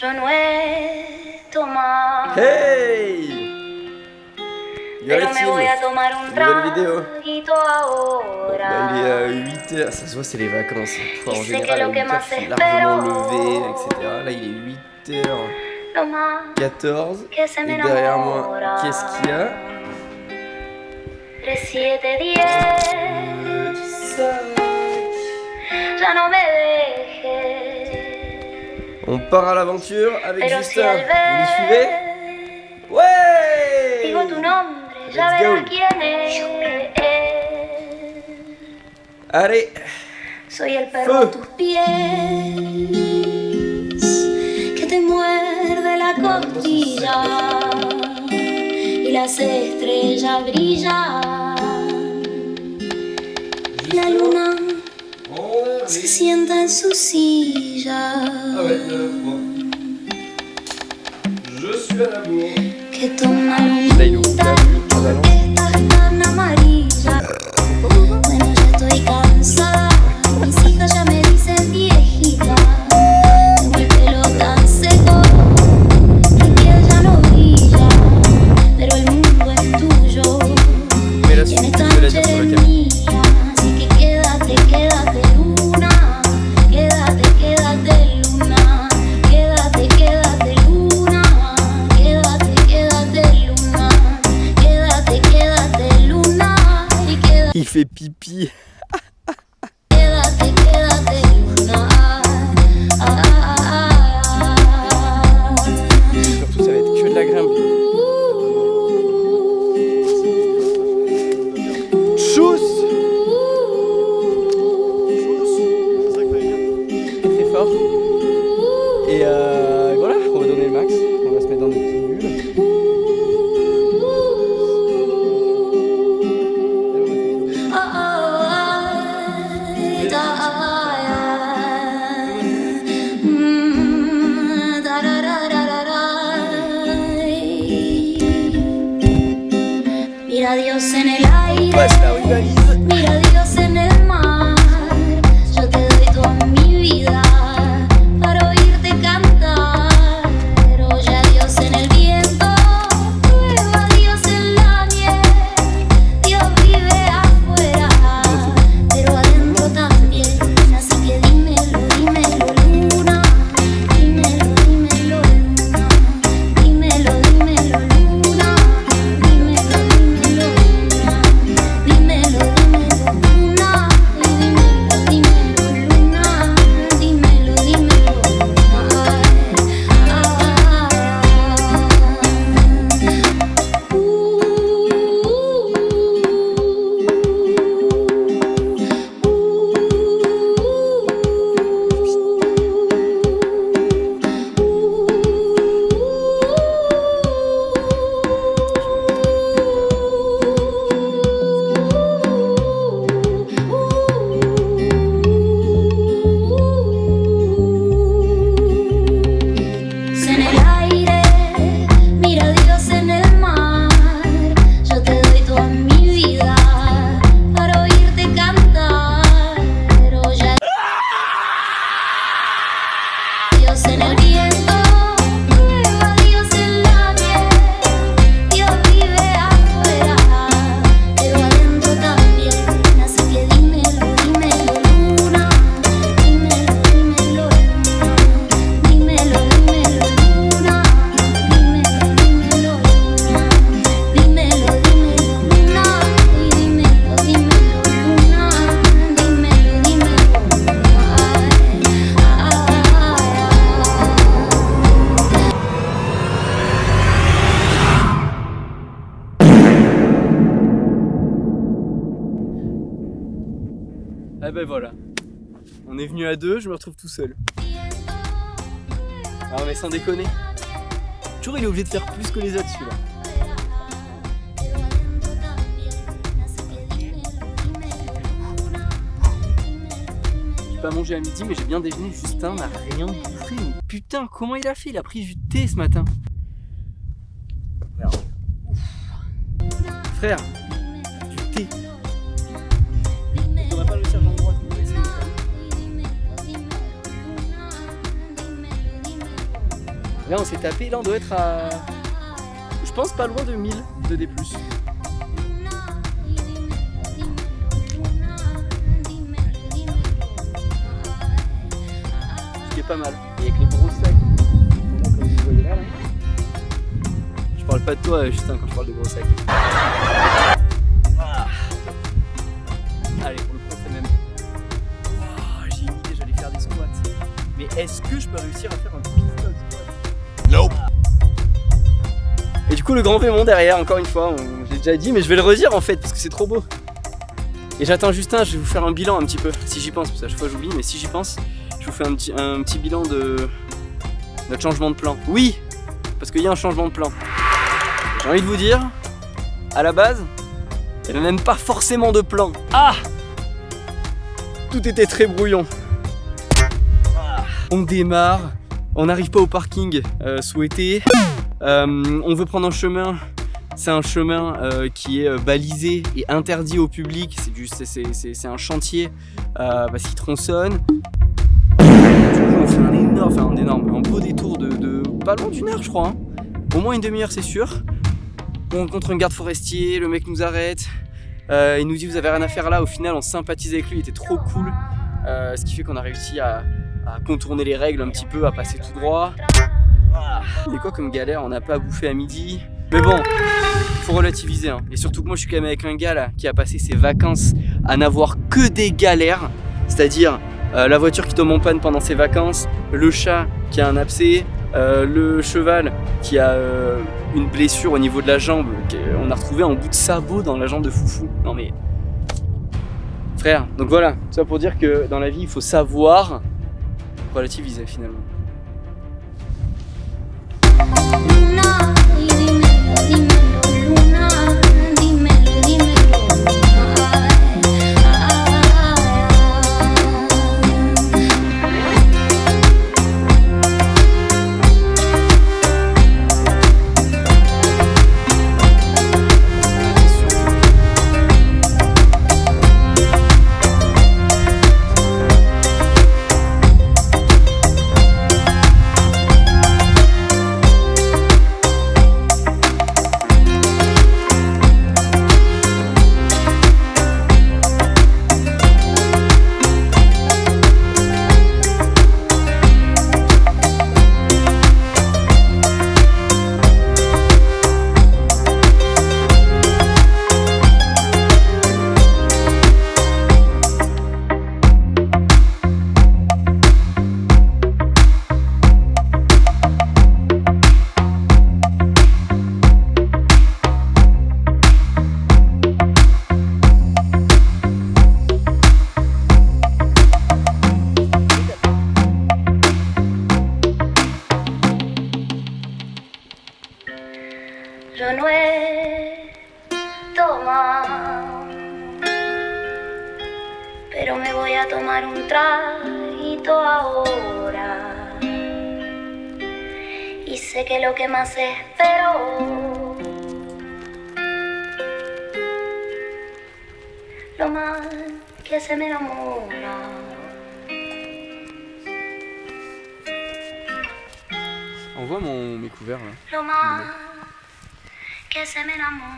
Yo no he tomado. Hey! Pero me voy a tomar un nouvelle vidéo. traguito ahora. Il est 8h, ça se voit c'est les vacances. En Y sé que général à lo que 8h más je suis largement espero. levé, etc. Là il est Lo más 8h14 que se me et derrière moi enamora. qu'est-ce qu'il y a 3, 7, 10. Ya no me dejes. On part à l'aventure avec Pero Justin. si al Vous nous suivez? ver Ouais! digo tu nombre, ya Let's verás go. quién es. Allez! Soy el perro Feu. a tus pies que te muerde la costilla y las estrellas brillan. La luna se sienta en su silla. Ah ouais, bon. Je suis à l'amour. Que toma Là, il est où? Là, lunita, estás tan amarilla. Bueno, ya estoy cansada. Mis hijas ya me dicen viejita. Tengo el pelo tan seco, mi piel ya no brilla. Pero el mundo es tuyo. Mais la Y en suite, esta je vais la noche dire sur le eres camion. mía. Así que quédate, quédate luna. Quédate, quédate luna. Quédate, quédate luna. Quédate, quédate luna. Quédate, quédate luna. Y quédate. Il fait pipi. Quédate, quédate luna. Surtout, ça va être que de la grimpe. Chousse! Très fort. Et voilà, on va donner le max. On va se mettre dans des petites bulles. Mira a Dios en el aire, Passe la rivalise. mira a Dios en el mar. Yo te doy toda mi vida para oírte cantar. Oye a Dios en el viento, prueba a Dios en la miel. Dios vive afuera, pero adentro también. Así que dímelo, dímelo, luna. Dímelo, dímelo, luna. Dímelo, dímelo, luna. Dímelo, dímelo, luna. Dímelo, dímelo, luna. Y dímelo, dímelo, luna. Dímelo, dímelo, en el aire, mira a Dios en el mar. Yo te doy toda mi vida para oírte cantar. Oye a Dios en el viento, prueba a Dios en la miel. Dios vive afuera, pero adentro también. Así que dímelo, dímelo, luna. Dímelo, dímelo, luna. Dímelo, dímelo, luna. Dímelo, dímelo, luna. Dímelo, dímelo, luna. Y dímelo, dímelo, luna. Dímelo, dímelo, Ah ben voilà. On est venu à deux, je me retrouve tout seul. Ah mais sans déconner. Toujours il est obligé de faire plus que les autres celui-là. J'ai pas mangé à midi mais j'ai bien déjeuné. Justin n'a rien bouffé. Mais putain, comment il a fait? Il a pris du thé ce matin. Frère, du thé. On va pas le sergent de droite, on va essayer. Là on s'est tapé, là on doit être à... Je pense pas loin de 1000 de D+. Ce qui est pas mal. Et avec les gros sacs, comme vous voyez là. Je parle pas de toi Justin quand je parle de gros sacs. Ah. Allez, pour le coup on fait même. Oh, j'ai une idée, j'allais faire des squats. Mais est-ce que je peux réussir à faire un pistol squat? Nope. Et du coup le grand Vémont derrière, encore une fois, j'ai déjà dit, mais je vais le redire en fait parce que c'est trop beau. Et j'attends Justin, je vais vous faire un bilan un petit peu, si j'y pense, parce que à chaque fois j'oublie, mais si j'y pense, je vous fais un petit bilan de notre changement de plan. Oui, parce qu'il y a un changement de plan. J'ai envie de vous dire, à la base, il n'y avait même pas forcément de plan. Ah! Tout était très brouillon. On démarre, on n'arrive pas au parking souhaité. On veut prendre un chemin, c'est un chemin qui est balisé et interdit au public, c'est un chantier parce qu'il tronçonne. On fait un beau détour de pas loin d'une heure je crois, hein. Au moins une demi-heure c'est sûr. On rencontre un garde forestier, le mec nous arrête, il nous dit vous avez rien à faire là, au final on sympathise avec lui, il était trop cool, ce qui fait qu'on a réussi à contourner les règles un petit peu, à passer tout droit. Il y a quoi comme galère, on n'a pas à bouffer à midi. Mais bon, faut relativiser hein. Et surtout que moi je suis quand même avec un gars là qui a passé ses vacances à n'avoir que des galères. C'est-à-dire la voiture qui tombe en panne pendant ses vacances, le chat qui a un abcès, le cheval qui a une blessure au niveau de la jambe. On a retrouvé un bout de sabot dans la jambe de Foufou. Non mais... Frère, donc voilà, tout ça pour dire que dans la vie il faut savoir relativiser finalement. Luna, y dímelo, dímelo, Luna, dímelo, dímelo. Yo no he tomado, pero me voy a tomar un traguito ahora. Y sé que lo que más espero, lo más que se me enamora. On voit mes couverts là. Lo más que se me enamora.